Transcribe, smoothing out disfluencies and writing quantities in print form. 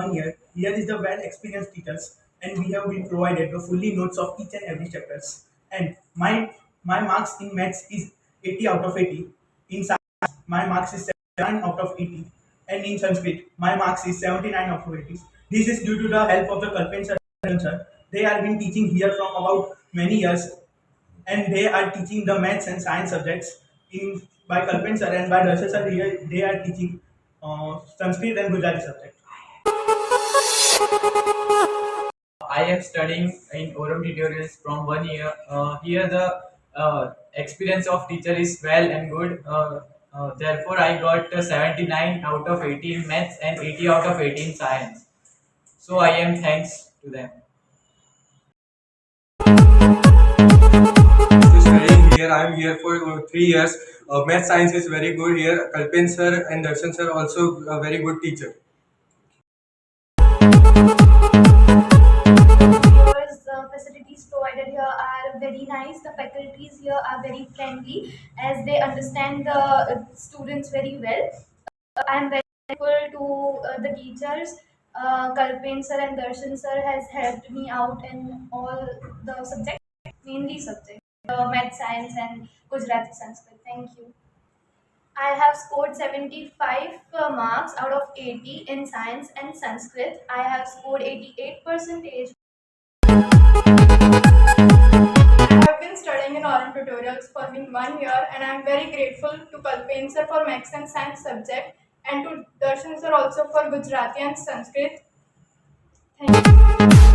1 year. Here is the well experienced teachers, and we have been provided the fully notes of each and every chapters. And my marks in maths is 80 out of 80. In science, my marks is 79 out of 80. And in Sanskrit, my marks is 79 out of 80. This is due to the help of the Kalpen sir. They have been teaching here from about many years, and they are teaching the maths and science subjects in by Kalpen sir and by Rasa sir. Here they are teaching Sanskrit and Gujarati subject. I am studying in Aurum tutorials from 1 year. Here the experience of teacher is well and good. Therefore, I got 79 out of 80 in maths and 80 out of 80 in science. So I am thanks to them. To studying here. I am here for 3 years. Math science is very good here. Kalpen sir and Darshan sir also a very good teacher. Here's the facilities provided here are very nice. The faculties here are very friendly as they understand the students very well. I'm very grateful to the teachers. Kalpen sir and Darshan sir has helped me out in all the subjects, mainly subjects, math, science, and Gujarati Sanskrit. Thank you. I have scored 75 marks out of 80 in science and Sanskrit. I have scored 88 percentage. I have been studying in Aurum tutorials for been 1 year, and I am very grateful to Kalpen sir for maths and science subject and to Darshan sir also for Gujarati and Sanskrit. Thank you.